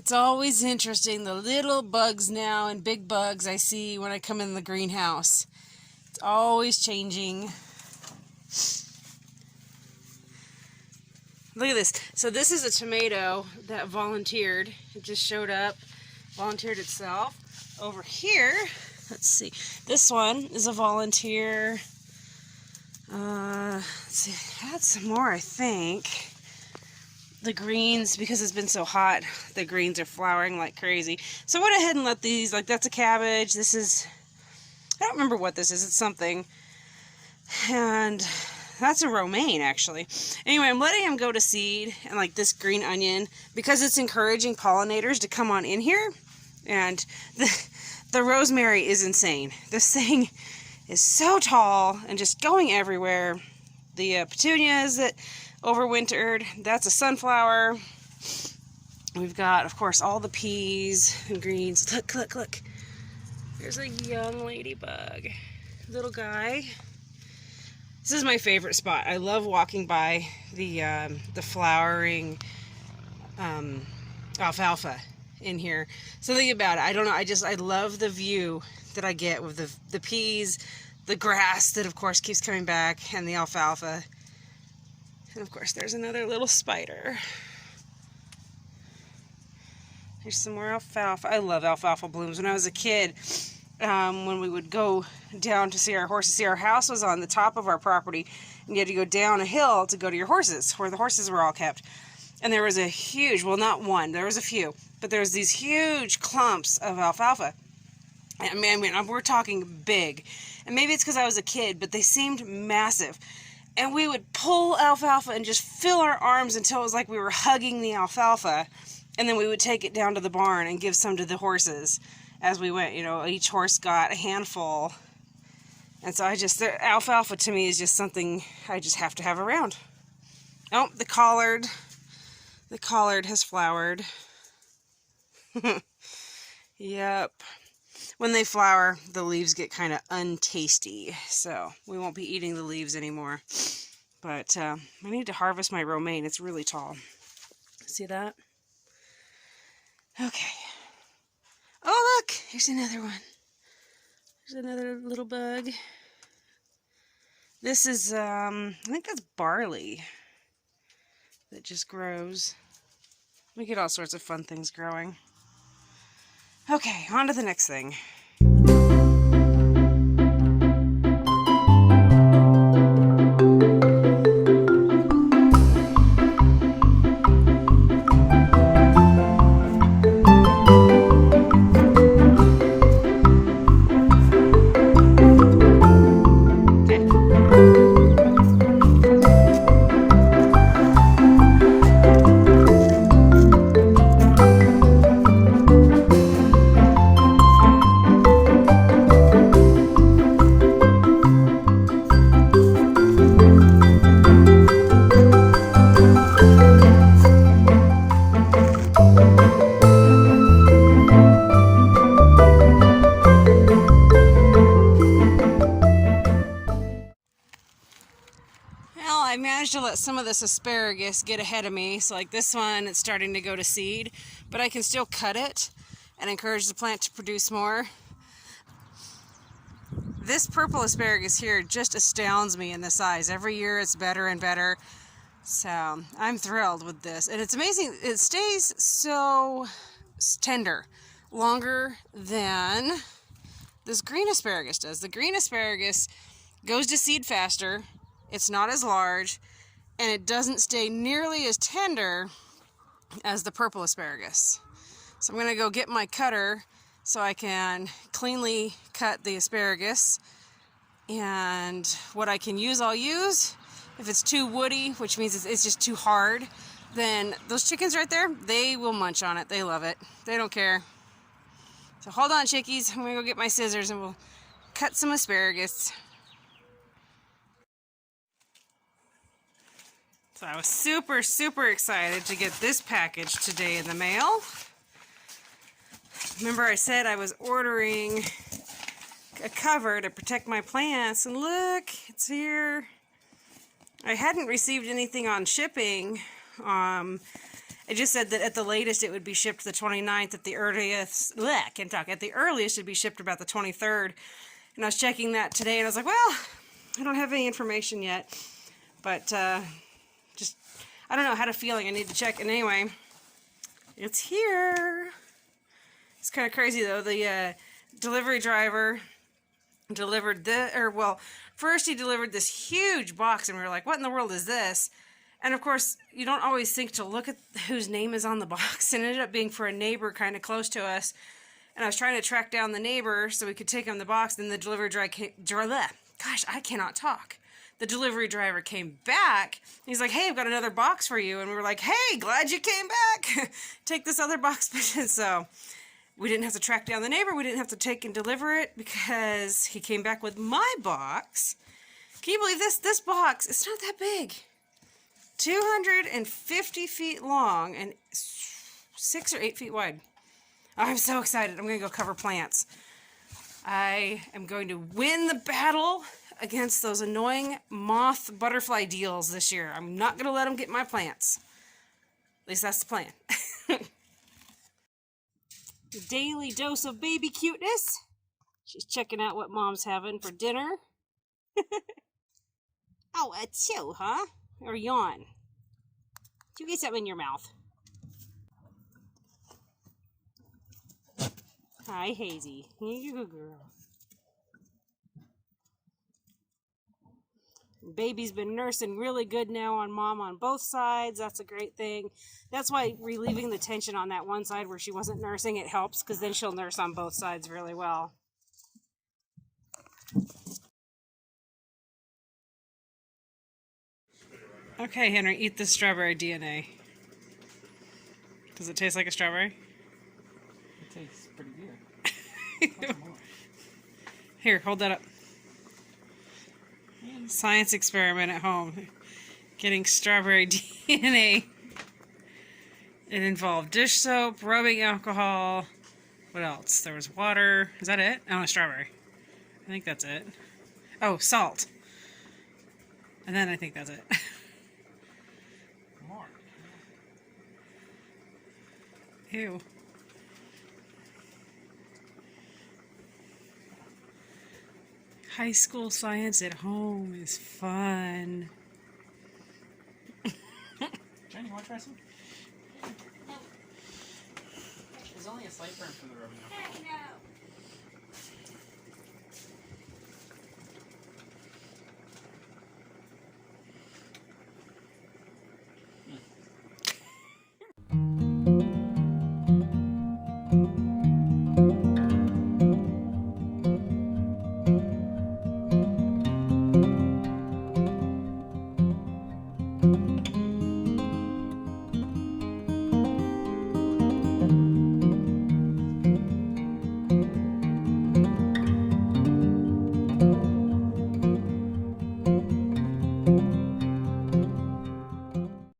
It's always interesting, the little bugs now and big bugs I see when I come in the greenhouse. It's always changing. Look at this. So this is a tomato that volunteered. It just showed up, volunteered itself. Over here, let's see. This one is a volunteer. Let's see. I had some more, I think. The greens, because it's been so hot, the greens are flowering like crazy. So I went ahead and let these, like that's a cabbage. This is, I don't remember what this is. It's something. And that's a romaine, actually. Anyway, I'm letting them go to seed, and like this green onion, because it's encouraging pollinators to come on in here. And the rosemary is insane. This thing is so tall and just going everywhere. The petunias that overwintered, that's a sunflower. We've got, of course, all the peas and greens. Look, look, look. There's a young ladybug. Little guy. This is my favorite spot. I love walking by the flowering alfalfa in here. Something about it. I don't know. I love the view that I get with the peas, the grass that, of course, keeps coming back, and the alfalfa. And, of course, there's another little spider. There's some more alfalfa. I love alfalfa blooms. When I was a kid, when we would go down to see our horses, see, our house was on the top of our property, and you had to go down a hill to go to your horses, where the horses were all kept. And there was a huge, well, not one, there was a few, but there was these huge clumps of alfalfa. I mean, we're talking big. And maybe it's because I was a kid, but they seemed massive. And we would pull alfalfa and just fill our arms until it was like we were hugging the alfalfa. And then we would take it down to the barn and give some to the horses as we went. You know, each horse got a handful. And so the alfalfa to me is just something I just have to have around. Oh, the collard. The collard has flowered. Yep. When they flower, the leaves get kind of untasty, so we won't be eating the leaves anymore. But I need to harvest my romaine. It's really tall. See that? Okay. Oh, look! Here's another one. There's another little bug. This is, I think that's barley that just grows. We get all sorts of fun things growing. Okay, on to the next thing. I managed to let some of this asparagus get ahead of me. So like this one, it's starting to go to seed, but I can still cut it and encourage the plant to produce more. This purple asparagus here just astounds me in the size. Every year it's better and better. So I'm thrilled with this. And it's amazing, it stays so tender, longer than this green asparagus does. The green asparagus goes to seed faster. It's not as large, and it doesn't stay nearly as tender as the purple asparagus. So I'm going to go get my cutter so I can cleanly cut the asparagus. And what I can use, I'll use. If it's too woody, which means it's just too hard, then those chickens right there, they will munch on it. They love it. They don't care. So hold on, chickies. I'm going to go get my scissors and we'll cut some asparagus. So I was super, super excited to get this package today in the mail. Remember I said I was ordering a cover to protect my plants, and look, it's here. I hadn't received anything on shipping, and It just said that at the latest it would be shipped the 29th, at the earliest, can't talk, at the earliest it'd be shipped about the 23rd. And I was checking that today and I was like, well, I don't have any information yet. But just, I don't know, I had a feeling I need to check. And anyway, it's here. It's kind of crazy though. The delivery driver delivered first he delivered this huge box and we were like, what in the world is this? And of course, you don't always think to look at whose name is on the box, and it ended up being for a neighbor kind of close to us. And I was trying to track down the neighbor so we could take him the box. Then the delivery driver gosh, I cannot talk. The delivery driver came back. He's like, hey, I've got another box for you. And we were like, hey, glad you came back. Take this other box. So we didn't have to track down the neighbor. We didn't have to take and deliver it because he came back with my box. Can you believe this? This box, it's not that big. 250 feet long and 6 or 8 feet wide. I'm so excited. I'm going to go cover plants. I am going to win the battle against those annoying moth butterfly deals this year. I'm not going to let them get my plants. At least that's the plan. Daily dose of baby cuteness. She's checking out what Mom's having for dinner. Oh, a chew, huh? Or yawn. You get something in your mouth. Hi, Hazy. You're a good girl. Baby's been nursing really good now on Mom on both sides. That's a great thing. That's why relieving the tension on that one side where she wasn't nursing, it helps, because then she'll nurse on both sides really well. Okay, Henry, eat this strawberry DNA. Does it taste like a strawberry? It tastes pretty good. Here, hold that up. Science experiment at home. Getting strawberry DNA. It involved dish soap, rubbing alcohol. What else? There was water. Is that it? Oh, a strawberry. I think that's it. Oh, salt. And then I think that's it. More. Ew. High school science at home is fun. Jen, you want to try some? No. There's only a slight burn from the rubbing alcohol. No.